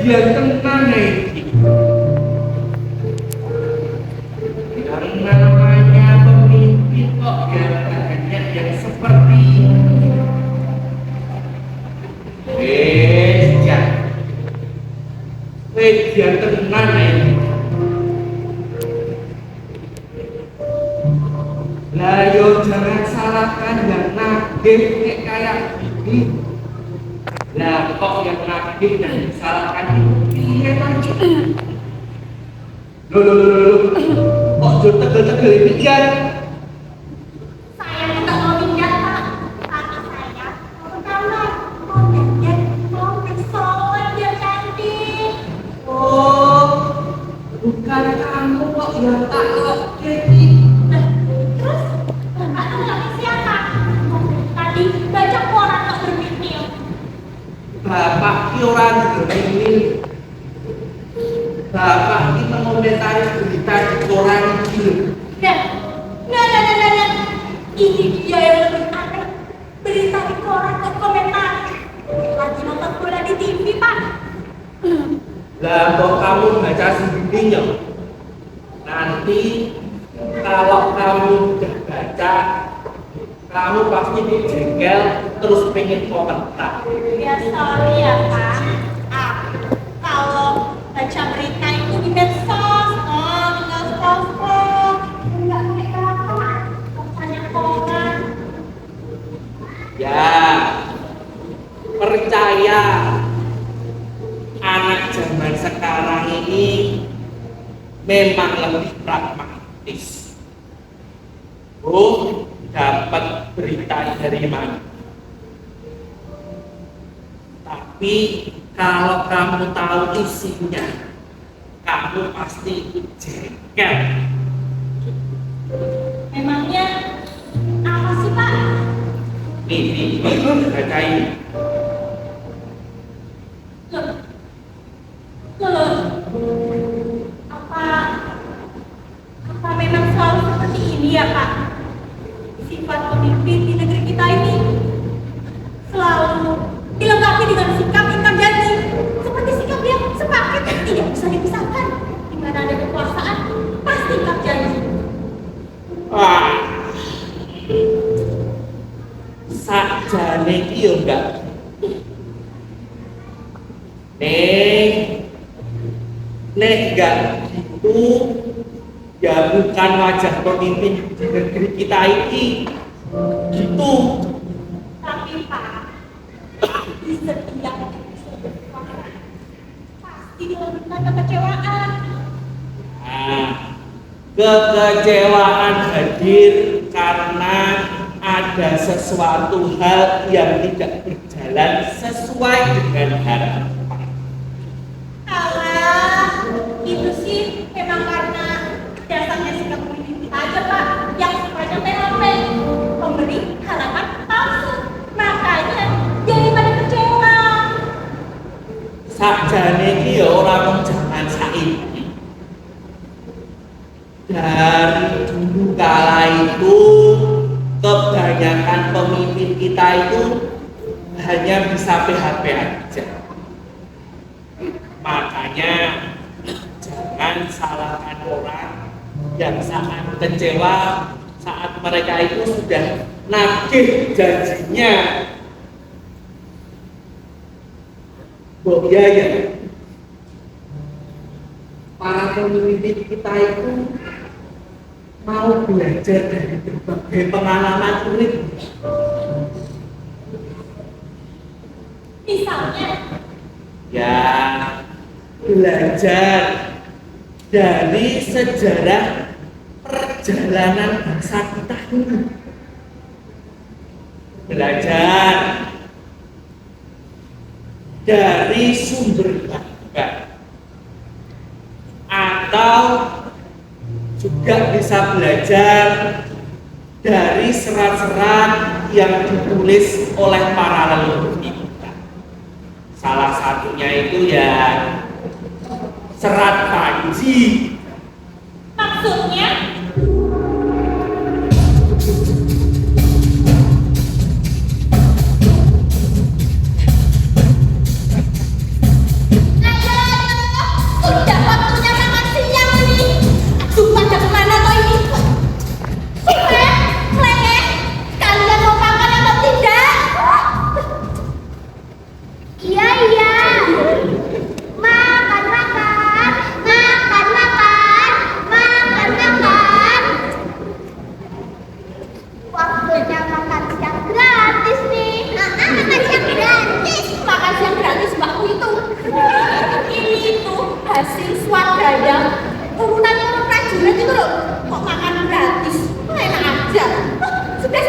dia tenang iki. Yang namanya pemimpin kok ya banyak yang seperti ini. Jangan. Dia tenang iki. Lah yo jangan salahkan yang nagih kayak gini. Lah kok yang nagih dan disalahkan piye tadi? Loh. Kok jur tegel-tegel iki ya? Saya tidak mau pinjam, Pak. Tapi saya mau kamar, mau jajan, mau bersolat biar cantik. Oh, bukan kamu kok yang tak jadi. Nah, terus Bapak tahu lagi siapa? Tadi baca koran kok berpikir. Bapak ki ora ngene. Bapak ki mengomentari berita di koran iki lho. Nah. Ini dia yang lebih aneh. Berita di koran kok komentar. Lagi nonton bola di TV, Pak. Lah kok kamu baca sendirinya? Nanti kalau kamu udah baca, kamu pasti dijengkel terus pengen komentar. Ya sorry ya, Pak. Kalau baca berita itu di medsos, enggak pakai kata, bacanya koran. Ya, percaya anak zaman sekarang ini memang lebih pragmatis. Oh, dapat berita dari mana? Tapi kalau kamu tahu isinya, kamu pasti jengkel. Memangnya apa sih, Pak? Nih, baca ini. Loh. Apa memang selalu seperti ini ya, Pak? Sifat pemimpin di negeri kita ini selalu dilengkapi dengan sikap ingkar janji. Seperti sikap yang sepaket tidak bisa dipisahkan. Di mana ada kekuasaan, pasti ingkar janji. Wah, sakjane iki yo enggak. Nek enggak gitu, ya bukan wajah pemimpin di negeri kita ini. Gitu. Tapi Pak, di setiap kekuasaan pasti dilahirkan kekecewaan. Nah, kekecewaan hadir karena ada sesuatu hal yang tidak berjalan sesuai dengan harapan. Alah, itu sih memang karena dasarnya sikap pemimpin kita aja, Pak, yang sifatnya PHP, memberi harapan palsu. Makanya jadi pada kecewa. Sakjane iki ya ora mung jaman saiki. Dari dulu kala itu kebanyakan pemimpin kita itu hanya bisa PHP aja. Makanya jangan salahkan orang yang sangat kecewa saat mereka itu sudah nagih janjinya. Iya ya, para pemimpin kita itu mau belajar dari berbagai pengalaman unik. Misalnya, Ya, belajar dari sejarah perjalanan bangsa kita ini. Belajar dari sumber data atau juga bisa belajar dari serat-serat yang ditulis oleh para leluhur kita. Salah satunya itu ya Serat Panji. maksudnya ayo hasil swadaya turunan orang prajurit itu loh, kok makan gratis, kok enak aja. Sudah,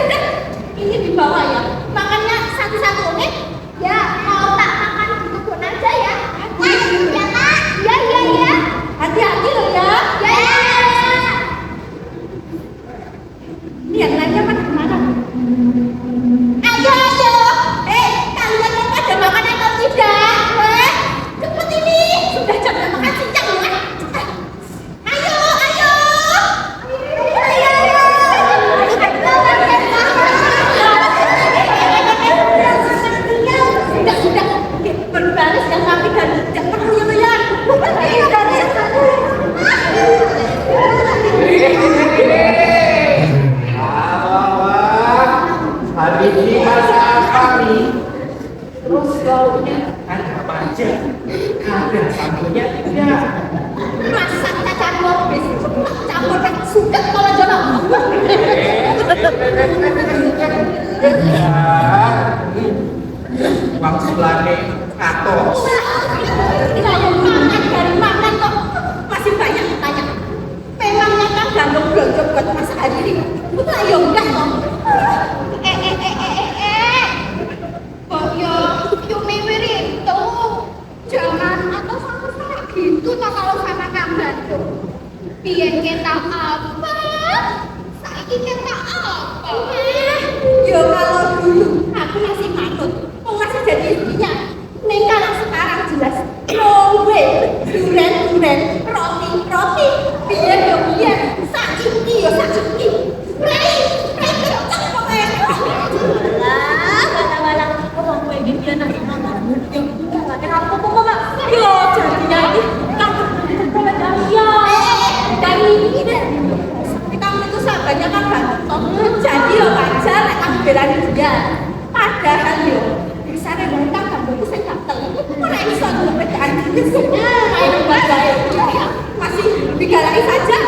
ini dibawa ya, makannya satu-satu, oke? Ya, mau tak makan di kebun aja ya. Ya Kak, ya. Hati-hati loh ya. Ya. Ini yang lainnya pada kemana? Ayo. Kalian mau pada makan atau tidak? Cepet ini, sudah jamnya makan siang ya. Ayo. Sudah. Berbaris yang kami dan tidak perlu yang Hari ini masak apa nih? Terus lauknya ada apa aja? Ada sambelnya tidak? masak cacar lopis campur suka kalau jono. Uang sebelahnya atos. Saya makan dari makan kok masih banyak tanya. Memangnya kan gandum belanja buat masak hari ini? Ayo enggak toh. Kok yo mewiri itu jangan atau sama gitu tak kalau sama kamu tuh. Biar kita apa? Saiki kita apa? Ya kalau dulu aku masih manut, mau ngasih jadi istrinya. Nih kalau sekarang jelas, no way, duren, roti, biar saiki, play, kenceng pokoknya. Walah, orang gue ini dia nasi makan, yang itu nggak kenapa kok, yo jadinya ini, kamu dari ini deh. Kamu itu sahabatnya kan ganteng, jadi lo wajar kamu belain dia. Padahal yo, biasanya mereka ganteng itu saya ganteng. Mana bisa tuh perbedaan gitu sih? Main bagai masih digalai saja,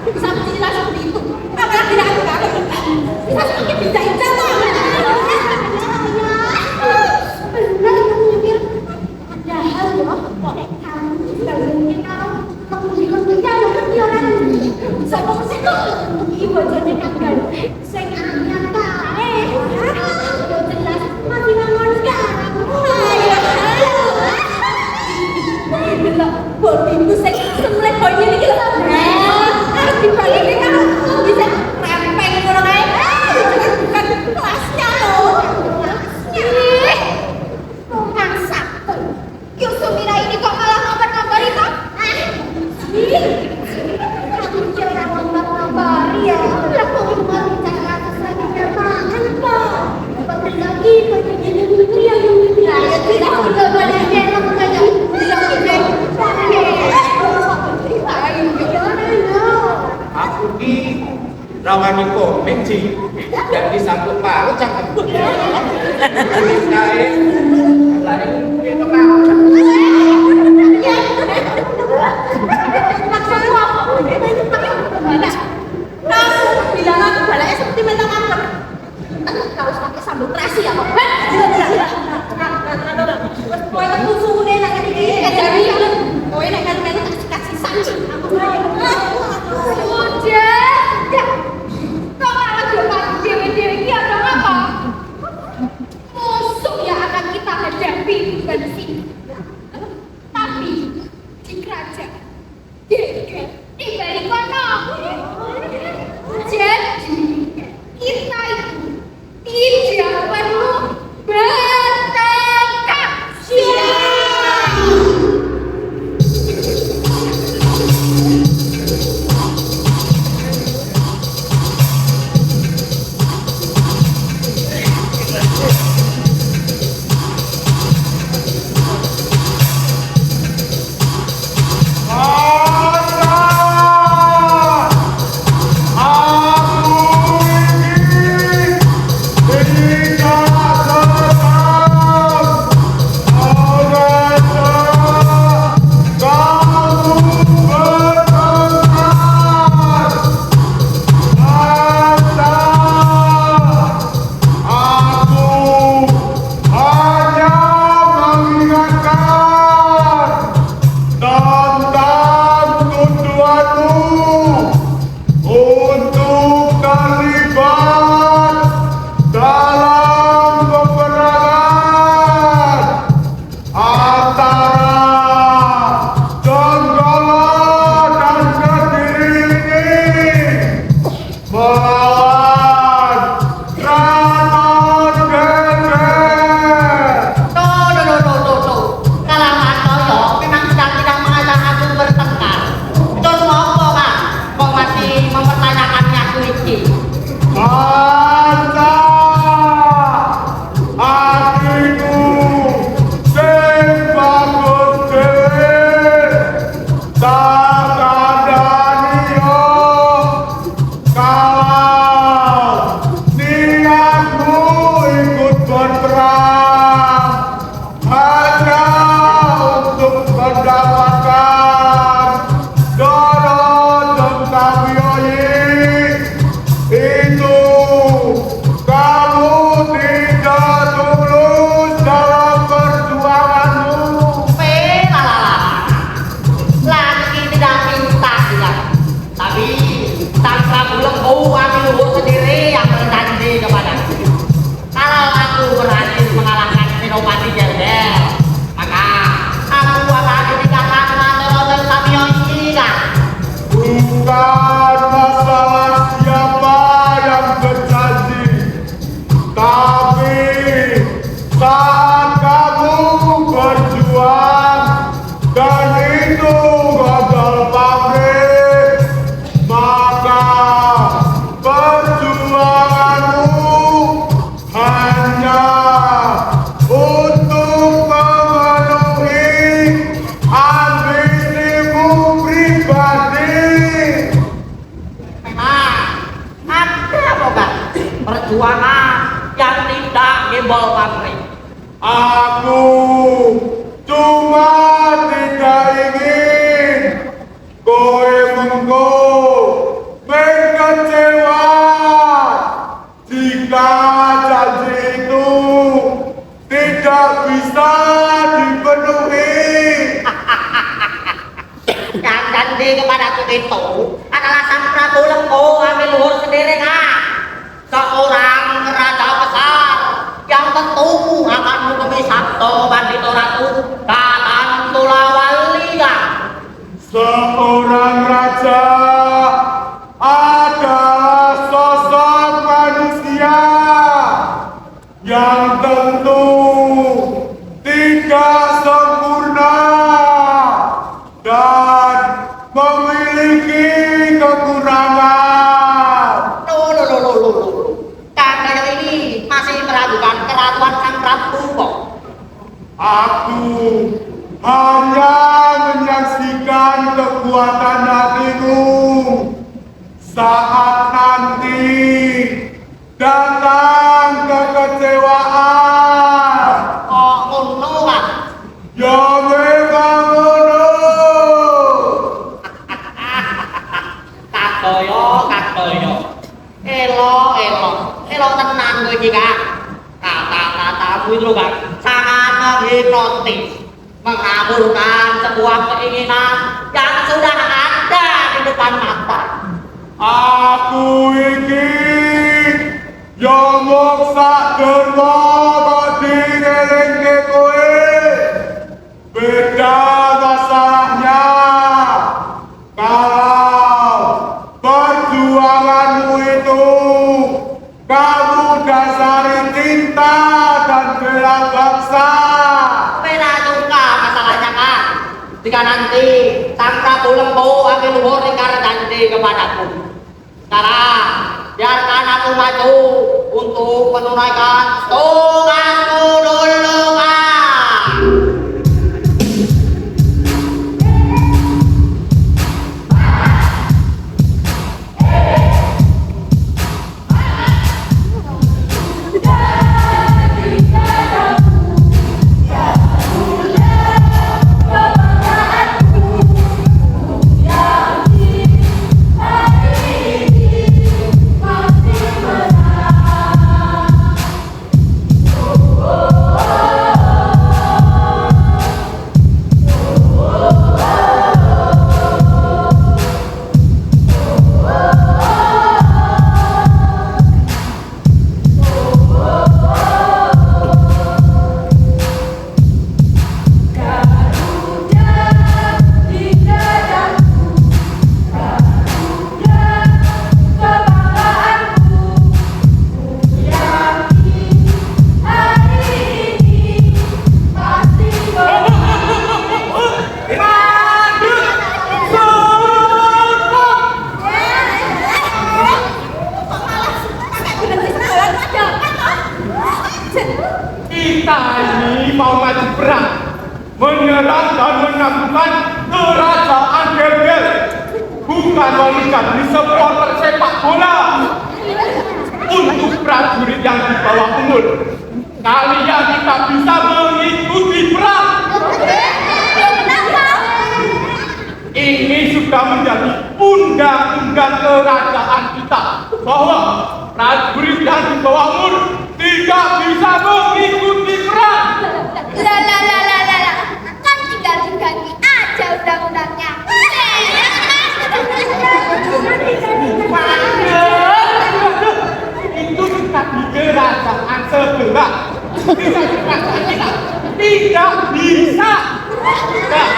bisa menjelaskan seperti itu. Apalagi tidak ada bisa semakin bisa loh. Benar kamu nyemil. Padahal yo, kok kamu sudah mungkin kamu dikontrolnya lo kan dia orang sama situ. Ibu jadi kan saya anyar kae. Yo jelas masih nangon sekarang. Belok botiku saya semlet boy ini lho. Harus dibalikin kan bisa rempeng ngono kae. Bukan kelasnya loh. Kelasnya. Masak. Yo Sumira ini kok malah ngabar-ngabar itu? Aku kira ngabar-ngabar ya. Lah kok cuma bicara lagi bermain kok. Betul lagi begini yang ya tidak sudah baliknya kamu kayak Aku di rawani komik sih, dan disangkut palu cakep. Ini saya lari itu kan. Maksudmu apa? Kamu bilang aku balanya seperti minta makan. Kau harus pakai sambal terasi ya kok. Kau itu musuh deh nak ini. Dari kau ini kan memang kasih sanksi. Sudah. Kau malah coba dewi-dewi ini ada apa? Musuh yang akan kita hadapi mengabulkan sebuah keinginan yang sudah ada di depan mata. Aku ingin yo moksa derma kok dingelingke kowe. Beda masalahnya kalau perjuanganmu itu kamu dasari cinta dan bela bangsa. Beda juga masalahnya kan. Jika nanti sang Prabu Lembu ambil luhur ingkar janji kepadaku. Sekarang biarkan aku maju untuk menunaikan tugasku dulu kan. Oh dan menaklukkan kerajaan Gel-Gel. Bukan mengikat di supporter sepak bola. Untuk prajurit yang di bawah umur, kalian tidak bisa mengikuti perang. Kenapa? Ini sudah menjadi undang-undang kerajaan kita bahwa prajurit yang di bawah umur tidak bisa mengikuti perang. Lah. Kan tinggal diganti aja undang-undangnya. Itu sudah di kerajaan sebelah. Tidak di kerajaan kita. Tidak bisa. Nah,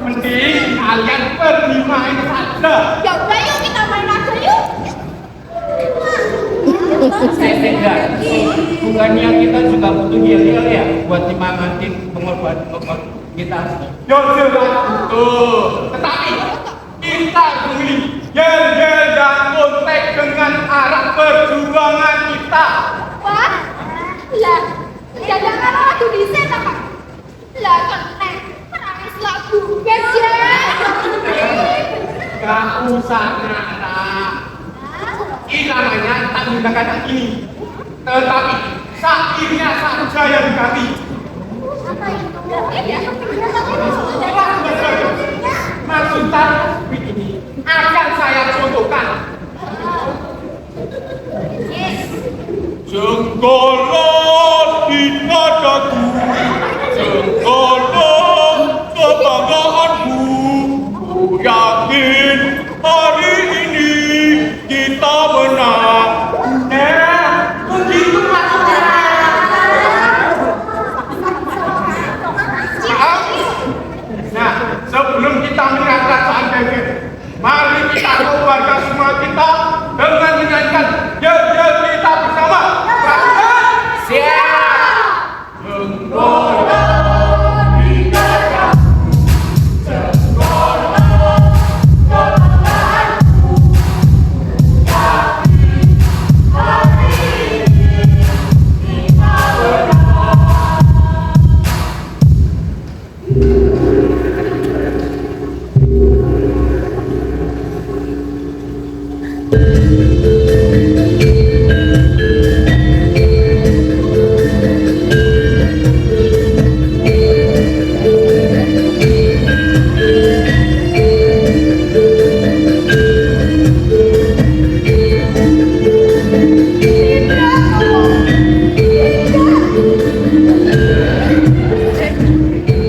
mending kalian pergi main saja. Ya udah yuk kita main aja yuk. Sehingga bukannya kita juga butuh heal ya buat dimangatin pengorbanan kita. Ya jelas betul. Tetapi kita beli Gel-Gel dan kontak dengan arah perjuangan kita. Wah, lah, jangan lagu di sana pak. Lah konten, perangis lagu gajah. Gak usah ngarah. Ini namanya tak menggunakan ini. Tetapi sairnya saja yang diganti. Apa itu? Maksud saya begini, akan saya contohkan. Jenggolan di dadaku, jenggolan kebanggaanku. Ku yakin hari ini kita menang. Begitu maksudnya. Nah, sebelum kita menyerang kerajaan Gel-Gel, mari kita keluarga semua kita dengan menyanyikan Gel-Gel kita bersama. Siap. Jenggolan di dadaku, jenggolan kebanggaanku. Yakin hari ini kita menang.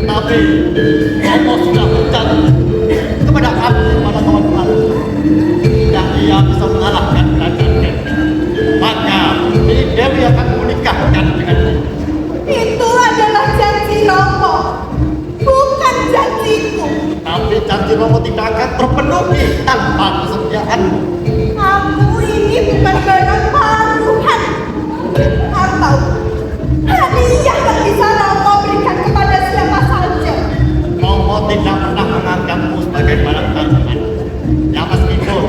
Tapi Allah sudah berjanji kepada kami pada kawan-kawan jika ia bisa mengalahkan kerajaan Gel, maka Dewi akan menikahkan dengannya. Itu adalah janji Romo, bukan janjiku. Tapi janji Romo tidak akan terpenuhi tanpa kesetiaanmu. Aku ini bukan barang taruhan atau hadiah yang bisa Romo berikan kepada siapa saja. Romo tidak pernah menganggapmu sebagai barang taruhan. Ya meskipun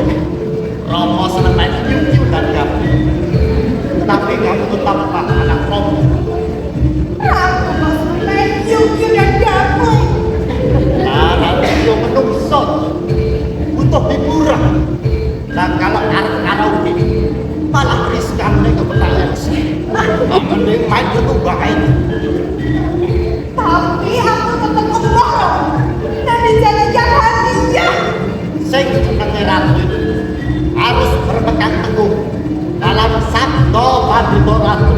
Romo senang main cium-cium dan gapi, tetapi kamu tetaplah anak Romo. Aku masuk main cium-cium dan damai. Karena dia menungso butuh hiburan. Dan kalau karaoke malah riskan nih kebetulan. Mending main itu baik. Tapi aku tetap memborong dan dijadikan hadiah. Sing jenenge ratu itu harus berpegang teguh dalam sabdo pandito ratu.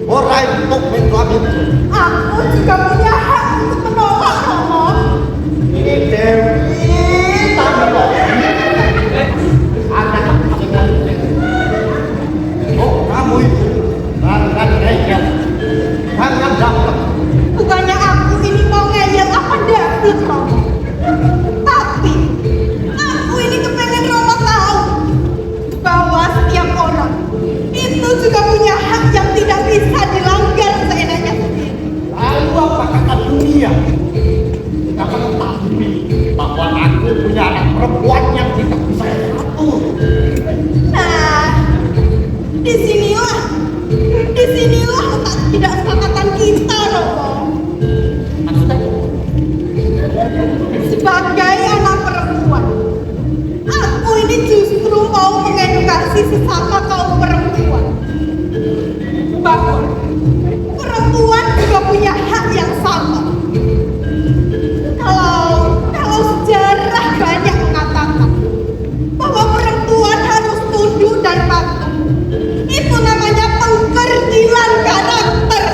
Ora untuk minta-minta. Aku juga punya hak untuk menolak Romo. Ini Dewi Tamilo. Ada oh kamu itu jangan ngeyel, jangan dapat. Bukannya aku ini mau ngeyel apa David Romo. Tapi aku ini kepengen Romo tahu bahwa setiap orang itu juga punya hak yang tidak bisa dilanggar seenaknya sendiri. Lalu apa kata dunia? Kita mengetahui bahwa aku punya anak perempuan yang tidak bisa diatur. Nah, disinilah letak tidak sepakatan kita, Romo. Maksudnya? Sebagai anak perempuan, aku ini justru mau mengedukasi sesama kaum perempuan bahwa perempuan juga punya hak yang sama. Kalau sejarah banyak mengatakan bahwa perempuan harus tunduk dan patuh, itu namanya pengkerdilan karakter.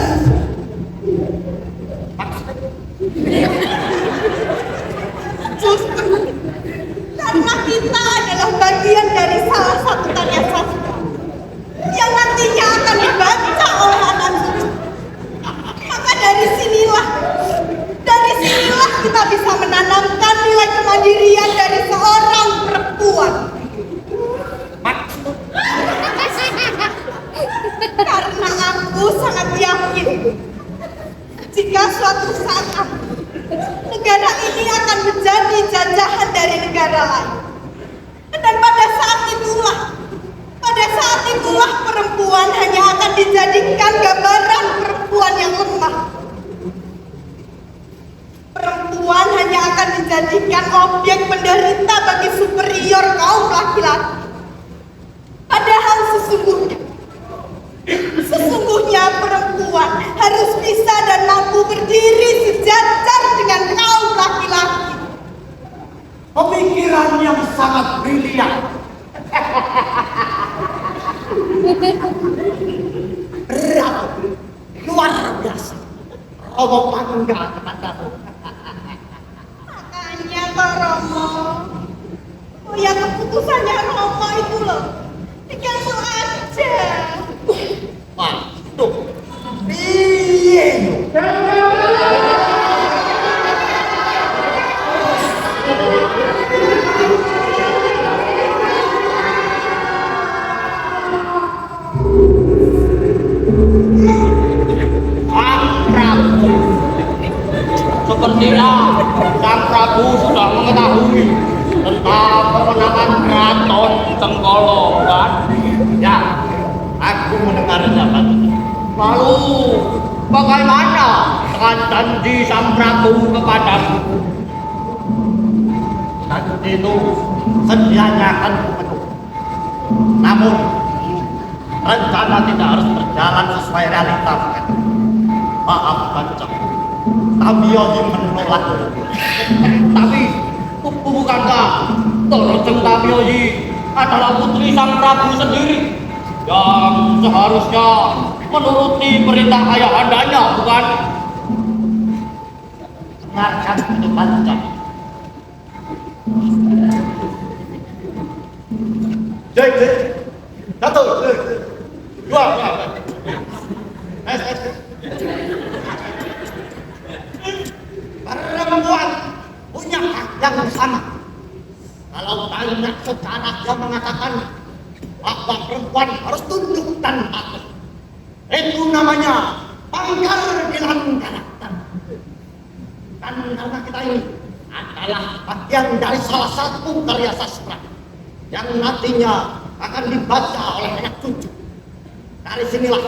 Justru karena kita adalah bagian dari salah satu karya sastra yang nantinya akan dibaca oleh anak cucu, maka dari sinilah kita bisa menanamkan nilai kemandirian dari seorang perempuan. Karena aku sangat yakin jika suatu saat negara ini akan menjadi jajahan dari negara lain, dan pada saat itulah perempuan hanya akan dijadikan gambaran perempuan yang lemah. Perempuan hanya akan dijadikan objek penderita bagi superior kaum laki-laki. Padahal sesungguhnya perempuan harus bisa dan mampu berdiri sejajar dengan kaum laki-laki. Pemikiran yang sangat brilian. Berat, luar biasa. Romo bangga kepadamu. Makanya Pak Romo, oh ya keputusannya Romo itu loh, dikasih aja. Waduh, piye yo? Sepertinya Sang Prabu sudah mengetahui tentang kemenangan Keraton Cengkolo, kan? Ya, aku mendengarnya, Pak. Lalu, bagaimana dengan janji Sang Prabu kepadamu? Janji itu sedianya akan penuh. Namun, rencana tidak harus berjalan sesuai realitas, kan? Maaf, Kanjeng. Kami ingin menolak. Tapi bukankah Torojeng Kamioyi adalah putri Sang Prabu sendiri yang seharusnya menuruti perintah ayahandanya, bukan? Dengarkan itu, Kanjeng. Jek, satu, dua. Perempuan punya hak yang sama. Kalau banyak sejarah yang mengatakan bahwa perempuan harus tunduk dan patuh, itu namanya pengkerdilan karakter. Dan karena kita ini adalah bagian dari salah satu karya sastra yang nantinya akan dibaca oleh anak cucu. Dari sinilah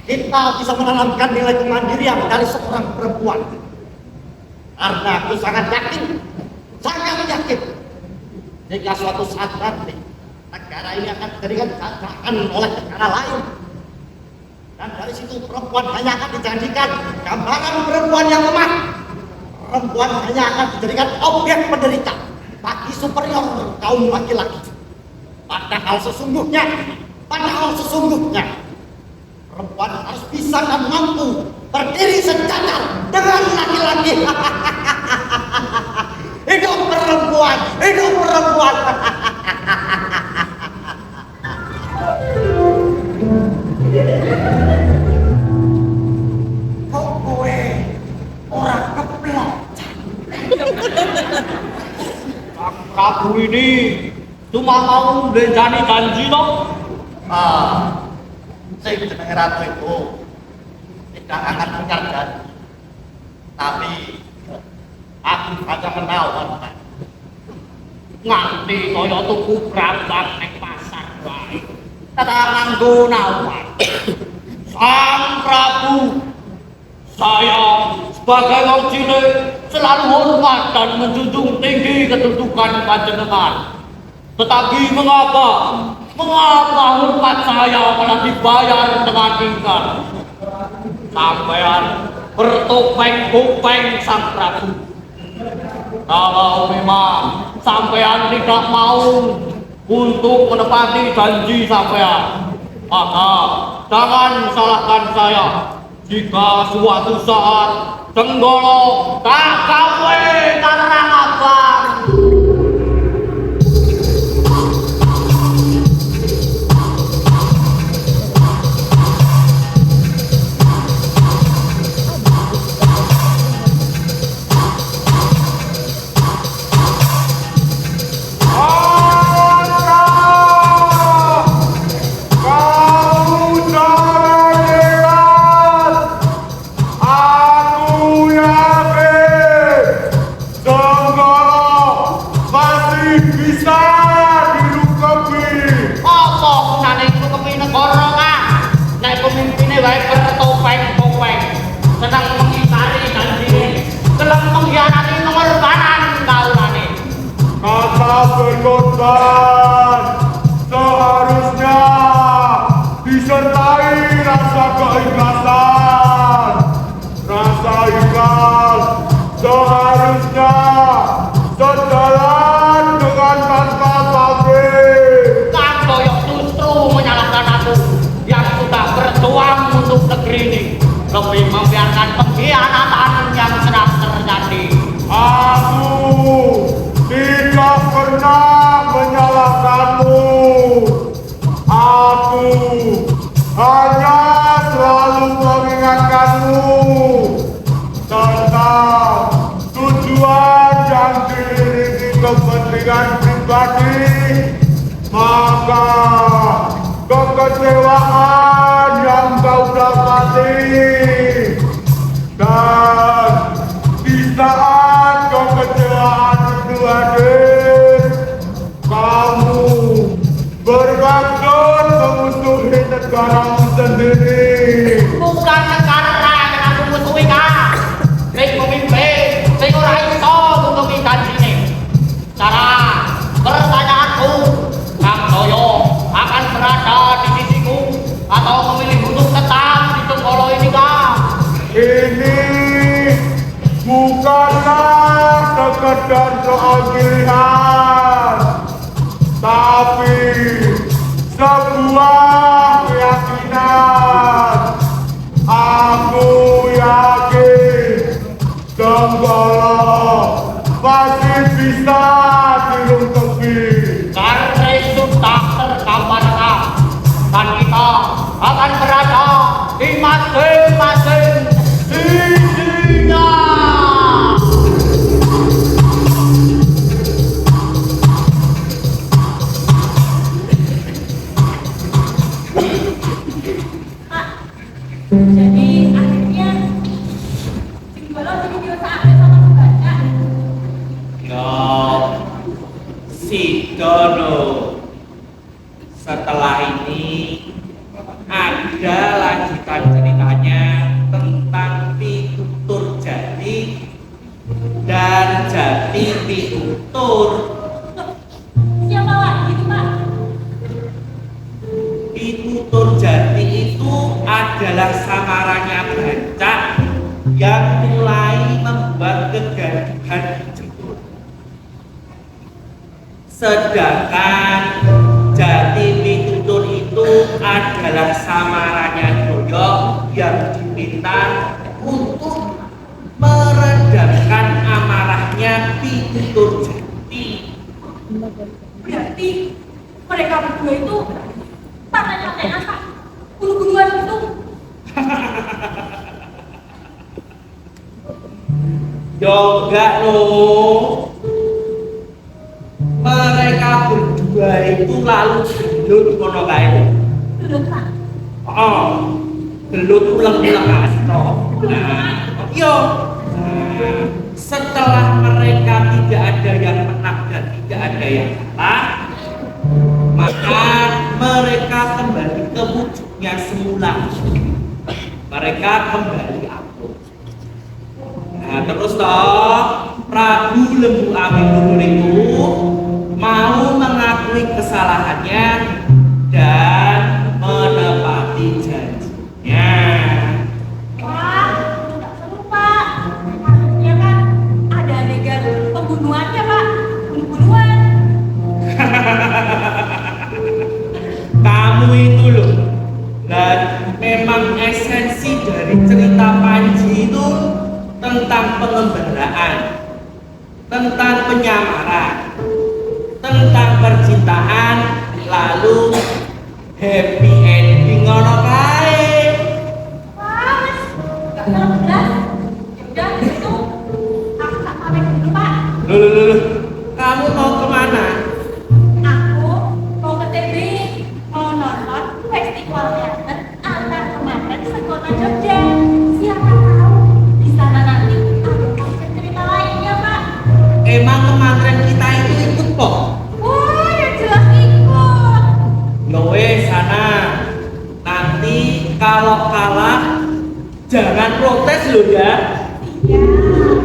kita bisa menanamkan nilai kemandirian dari seorang perempuan. Karena aku sangat yakin jika suatu saat nanti negara ini akan dijadikan jajahan oleh negara lain, dan dari situ perempuan hanya akan dijadikan gambaran perempuan yang lemah. Perempuan hanya akan dijadikan objek penderita bagi superior kaum laki-laki. Padahal sesungguhnya perempuan harus bisa dan mampu berdiri sejajar dengan laki-laki. Hidup perempuan, hidup perempuan. Kok gue orang keplok? Sang Prabu ini cuma mau menjadi janji toh? Sing jenenge ratu itu tidak akan punya janji. Tapi aku aja menawan. Nganti kaya tuku brambang ning pasar wae. Tata nganggo nawan. Sang Prabu, saya sebagai wong cilik selalu hormat dan menjunjung tinggi kedudukan panjenengan. Tetapi mengapa hormat saya malah dibayar dengan ingkar? Sampean bertopeng-topeng sang Prabu. Kalau memang sampean tidak mau untuk menepati janji sampean, maka jangan salahkan saya jika suatu saat Jenggolo tak gawe karang abang. Senang mengingkari janji, telah mengkhianati pengorbanan kaulane. Kata berkorban seharusnya disertai rasa keikhlasan. Rasa ikhlas seharusnya sejalan dengan tanpa pamrih. Kang Doyok justru menyalahkan aku yang sudah berjuang untuk negeri ini, lebih membiarkan pengkhianatan yang sedang terjadi. Aku tidak pernah menyalahkanmu. Aku hanya selalu mengingatkanmu tentang tujuan yang diiringi kepentingan pribadi. Maka kekecewaan yang kau dapati dan di saat kekecewaan itu hadir, kamu bermaksud memusuhi negaramu sendiri. Bukan negara yang aku musuhi, Kang. Sing pemimpin, sing ora iso nutupi janjine. Cara pertanyaanku, Kang Doyo akan berada di sisiku atau memilih untuk tetap di Jenggolo ini, Kang? Ini bukanlah sekedar soal pilihan, tapi sebuah keyakinan. Aku yakin Jenggolo pasti bisa dilengkapi. Karena itu tak tergambarkan, dan kita akan berada di masing-masing sisinya. Jadi akhirnya Jenggolo jadi diusahakan sama Subanda. Ya, si Dono. Setelah ini ada lanjutan ceritanya tentang Pitutur Jati dan Jati Pitutur. Siapa lagi itu, Pak? Pitutur Jati itu adalah samarannya Bancak yang mulai membuat kegaduhan di Jenggolo. Sedangkan Jati Pitutur itu adalah samarannya Doyok yang diminta untuk meredamkan amarahnya Pitutur Jati. Berarti mereka berdua itu partai-partaian, Pak. Guru-guruan itu. Yo enggak loh. Mereka berdua itu lalu gelut kono kae. Gelut, Pak. Oh, gelut ulang-ulang astro. Nah, yo. Setelah mereka tidak ada yang menang dan tidak ada yang kalah, maka mereka kembali ke wujudnya semula. Mereka kembali akur. Terus toh Prabu Lembu Api Luhur itu mau mengakui kesalahannya dan menepati janjinya. Wah, nggak seru Pak. Harusnya kan ada adegan pembunuhannya Pak. Bunuh-bunuhan. Kamu itu loh, dan memang esensi dari cerita Panji itu tentang pengembaraan, tentang penyamaran, tentang percintaan, lalu happy ending ono kae. Wah, Mas, nggak terlalu jelas. Yaudah, itu aku tak pamit dulu Pak. Loh, kamu mau kemana? Aku mau ke TB, mau nonton festival teater antar kemarin sekota Jogja. Siapa tahu di sana nanti ada konsep cerita lainnya Pak. Emang kemarin kita itu ikut kok. Wah, ya jelas ikut. Loe sana. Nanti kalau kalah jangan protes loh ya. Iya.